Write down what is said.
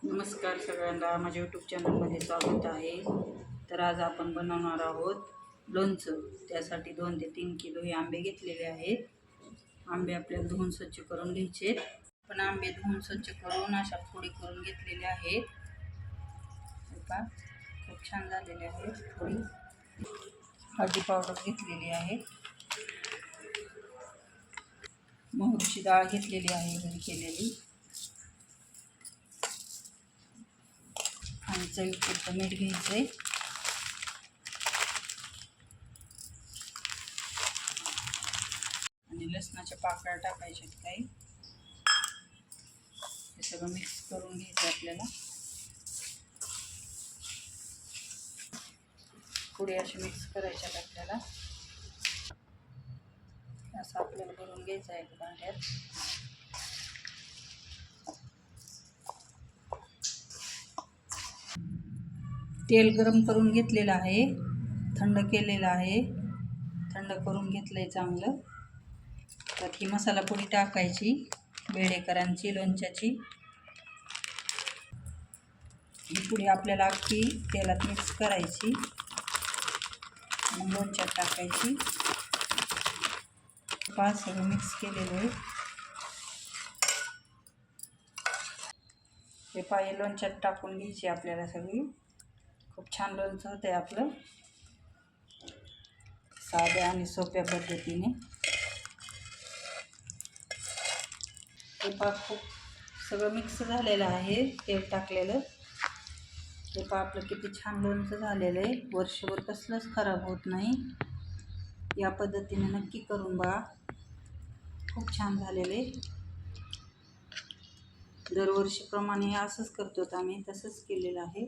नमस्कार सगळ्यांना, माझ्या यूट्यूब चॅनलमध्ये स्वागत आहे. तर आज आपण बनवणार आहोत लोणचं. त्यासाठी 2 ते 3 किलो हे आंबे घेतलेले आहेत. आंबे आपल्याला धुवून स्वच्छ करून घ्यायचे. पण आंबे धुवून स्वच्छ करून अशा फोडी करून घेतलेले आहेत. खूप छान झालेले आहेत. फोडी हळदी पावडर घेतलेली आहे. मोहरीची डाळ घेतलेली आहे घरी केलेली. आणि चवीपुरतं मीठ घ्यायचं आहे. आणि लसणाच्या पाकळ्या टाकायच्यात काही. हे सगळं मिक्स करून घ्यायचं आपल्याला. पुढे असे मिक्स करायच्यात आपल्याला. असं आपल्याला भरून घ्यायचं आहे भांड्यात. तेल गरम करून घेतलेलं आहे, थंड केलेलं आहे. थंड करून घेतलं आहे चांगलं. त्यात ही मसाला पोडी टाकायची, बेडेकरांची लोणच्याची. ही पुडी आपल्याला अख्खी तेलात मिक्स करायची आणि लोणच्यात टाकायची. सगळं मिक्स केलेलं आहे. हे पाय लोणच्यात टाकून घ्यायची आपल्याला सगळी. खूप छान लोणचं होतं आहे आपलं, साध्या आणि सोप्या पद्धतीने. हे खूप सगळं मिक्स झालेलं आहे तेल टाकलेलं. हे आपलं किती छान लोणचं झालेलं आहे. वर्षभर कसलंच खराब होत नाही. या पद्धतीने नक्की करून बघा, खूप छान झालेले. दरवर्षीप्रमाणे असंच करतो आम्ही, तसंच केलेलं आहे.